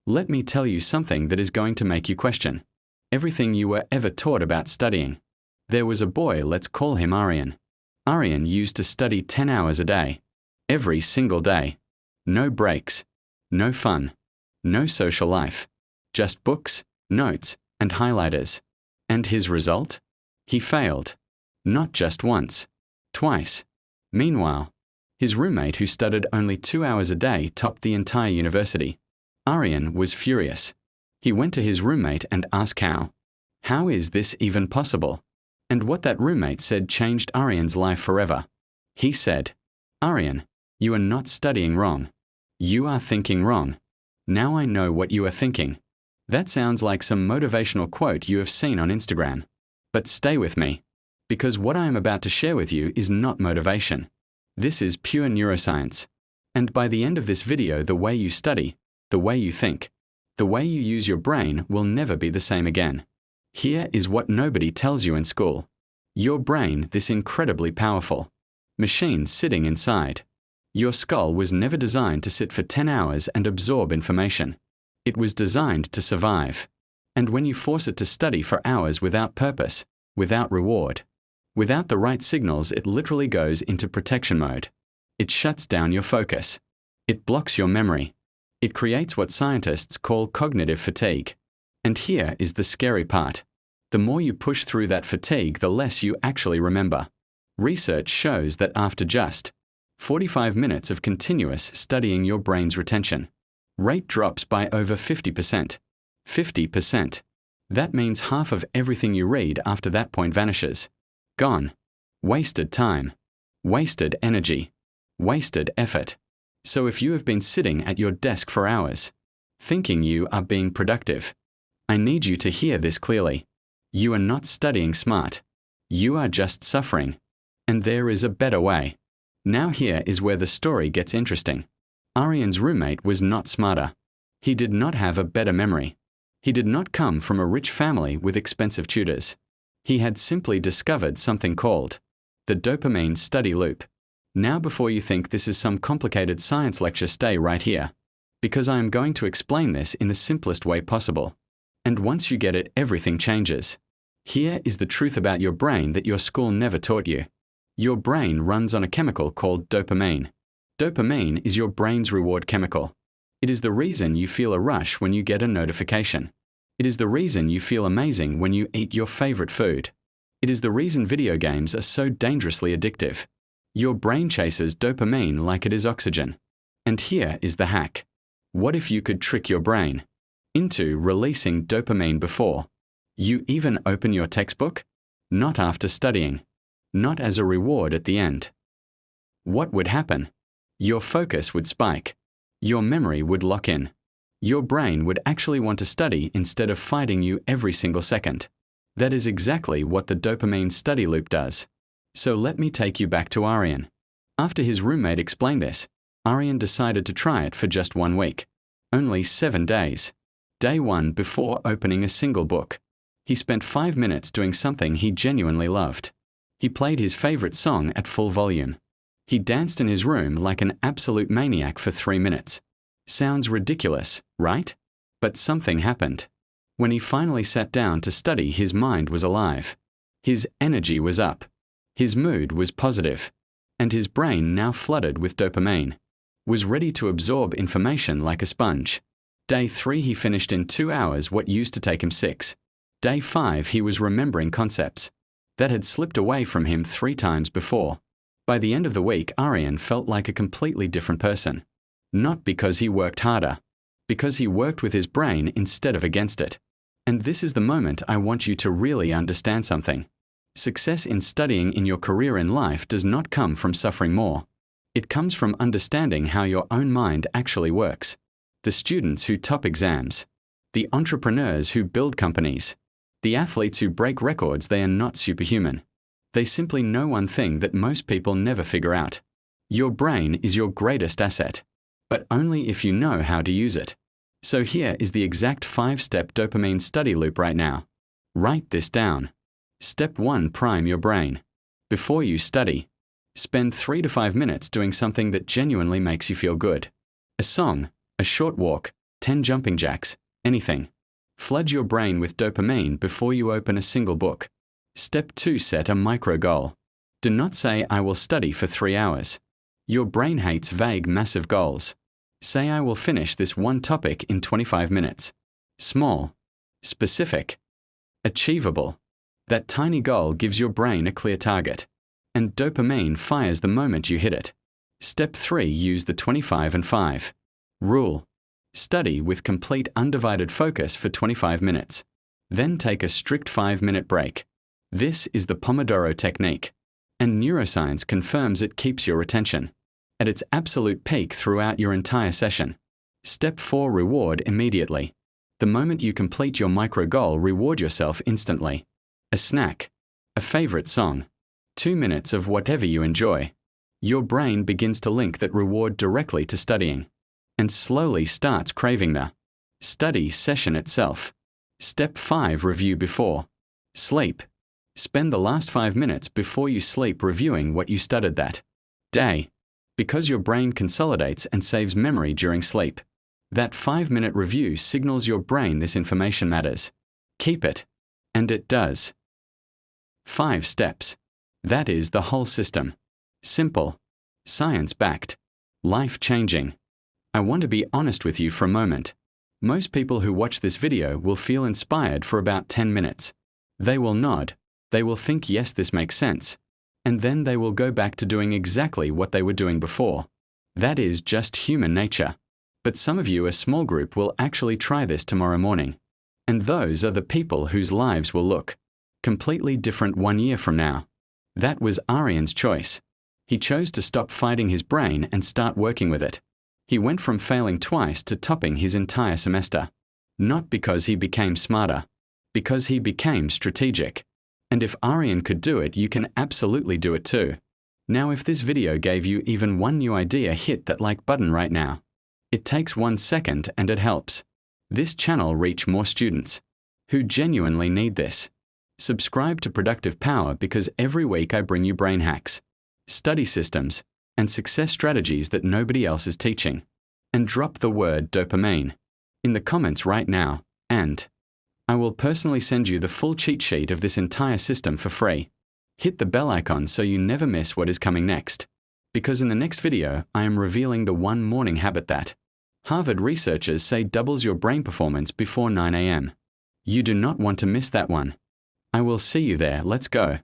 Let me tell you something that is going to make you question everything you were ever taught about studying. There was a boy, let's call him Aryan. Aryan used to study 10 hours a day, every single day. No breaks, no fun, no social life, just books, notes, and highlighters. And his result? He failed. Not just once, twice. Meanwhile, his roommate, who studied only 2 hours a day, topped the entire university. Aryan was furious. He went to his roommate and asked how. How is this even possible? And what that roommate said changed Aryan's life forever. He said, "Aryan, you are not studying wrong. You are thinking wrong. Now I know what you are thinking." That sounds like some motivational quote you have seen on Instagram. But stay with me, because what I am about to share with you is not motivation. This is pure neuroscience. And by the end of this video, the way you study, the way you think, the way you use your brain will never be the same again. Here is what nobody tells you in school. Your brain, this incredibly powerful machine sitting inside. Your skull was never designed to sit for 10 hours and absorb information. It was designed to survive. And when you force it to study for hours without purpose, without reward, without the right signals, it literally goes into protection mode. It shuts down your focus. It blocks your memory. It creates what scientists call cognitive fatigue. And here is the scary part. The more you push through that fatigue, the less you actually remember. Research shows that after just 45 minutes of continuous studying, your brain's retention rate drops by over 50%. 50%. That means half of everything you read after that point vanishes. Gone. Wasted time. Wasted energy. Wasted effort. So if you have been sitting at your desk for hours, thinking you are being productive, I need you to hear this clearly. You are not studying smart. You are just suffering. And there is a better way. Now here is where the story gets interesting. Aryan's roommate was not smarter. He did not have a better memory. He did not come from a rich family with expensive tutors. He had simply discovered something called the Dopamine Study Loop. Now, before you think this is some complicated science lecture, stay right here, because I am going to explain this in the simplest way possible. And once you get it, everything changes. Here is the truth about your brain that your school never taught you. Your brain runs on a chemical called dopamine. Dopamine is your brain's reward chemical. It is the reason you feel a rush when you get a notification. It is the reason you feel amazing when you eat your favorite food. It is the reason video games are so dangerously addictive. Your brain chases dopamine like it is oxygen. And here is the hack. What if you could trick your brain into releasing dopamine before you even open your textbook? Not after studying. Not as a reward at the end. What would happen? Your focus would spike. Your memory would lock in. Your brain would actually want to study instead of fighting you every single second. That is exactly what the Dopamine Study Loop does. So let me take you back to Aryan. After his roommate explained this, Aryan decided to try it for just 1 week. Only 7 days. Day 1, before opening a single book, he spent 5 minutes doing something he genuinely loved. He played his favorite song at full volume. He danced in his room like an absolute maniac for 3 minutes. Sounds ridiculous, right? But something happened. When he finally sat down to study, his mind was alive. His energy was up. His mood was positive. And his brain, now flooded with dopamine, was ready to absorb information like a sponge. Day 3, he finished in 2 hours what used to take him 6. Day 5, he was remembering concepts that had slipped away from him 3 times before. By the end of the week, Aryan felt like a completely different person. Not because he worked harder, because he worked with his brain instead of against it. And this is the moment I want you to really understand something. Success in studying in your career in life does not come from suffering more. It comes from understanding how your own mind actually works. The students who top exams, the entrepreneurs who build companies, the athletes who break records, they are not superhuman. They simply know one thing that most people never figure out. Your brain is your greatest asset, but only if you know how to use it. So here is the exact 5-step dopamine study loop right now. Write this down. Step 1, prime your brain. Before you study, spend 3 to 5 minutes doing something that genuinely makes you feel good. A song, a short walk, 10 jumping jacks, anything. Flood your brain with dopamine before you open a single book. Step 2. Set a micro goal. Do not say, I will study for 3 hours. Your brain hates vague, massive goals. Say, I will finish this one topic in 25 minutes. Small, specific, achievable. That tiny goal gives your brain a clear target. And dopamine fires the moment you hit it. Step 3. Use the 25 and 5 rule. Study with complete undivided focus for 25 minutes. Then take a strict 5-minute break. This is the Pomodoro technique. And neuroscience confirms it keeps your attention at its absolute peak throughout your entire session. Step 4. Reward immediately. The moment you complete your micro goal, reward yourself instantly. A snack, a favorite song, 2 minutes of whatever you enjoy. Your brain begins to link that reward directly to studying and slowly starts craving the study session itself. Step 5. Review before sleep. Spend the last 5 minutes before you sleep reviewing what you studied that day, because your brain consolidates and saves memory during sleep. That 5-minute review signals your brain this information matters. Keep it. And it does. 5 steps. That is the whole system. Simple, science-backed, life-changing. I want to be honest with you for a moment. Most people who watch this video will feel inspired for about 10 minutes. They will nod. They will think, yes, this makes sense. And then they will go back to doing exactly what they were doing before. That is just human nature. But some of you, a small group, will actually try this tomorrow morning. And those are the people whose lives will look completely different 1 year from now. That was Aryan's choice. He chose to stop fighting his brain and start working with it. He went from failing twice to topping his entire semester. Not because he became smarter, because he became strategic. And if Aryan could do it, you can absolutely do it too. Now, if this video gave you even one new idea, hit that like button right now. It takes 1 second and it helps this channel reach more students who genuinely need this. Subscribe to Productive Power, because every week I bring you brain hacks, study systems, and success strategies that nobody else is teaching. And drop the word dopamine in the comments right now, and I will personally send you the full cheat sheet of this entire system for free. Hit the bell icon so you never miss what is coming next. Because in the next video, I am revealing the one morning habit that Harvard researchers say doubles your brain performance before 9 a.m. You do not want to miss that one. I will see you there. Let's go.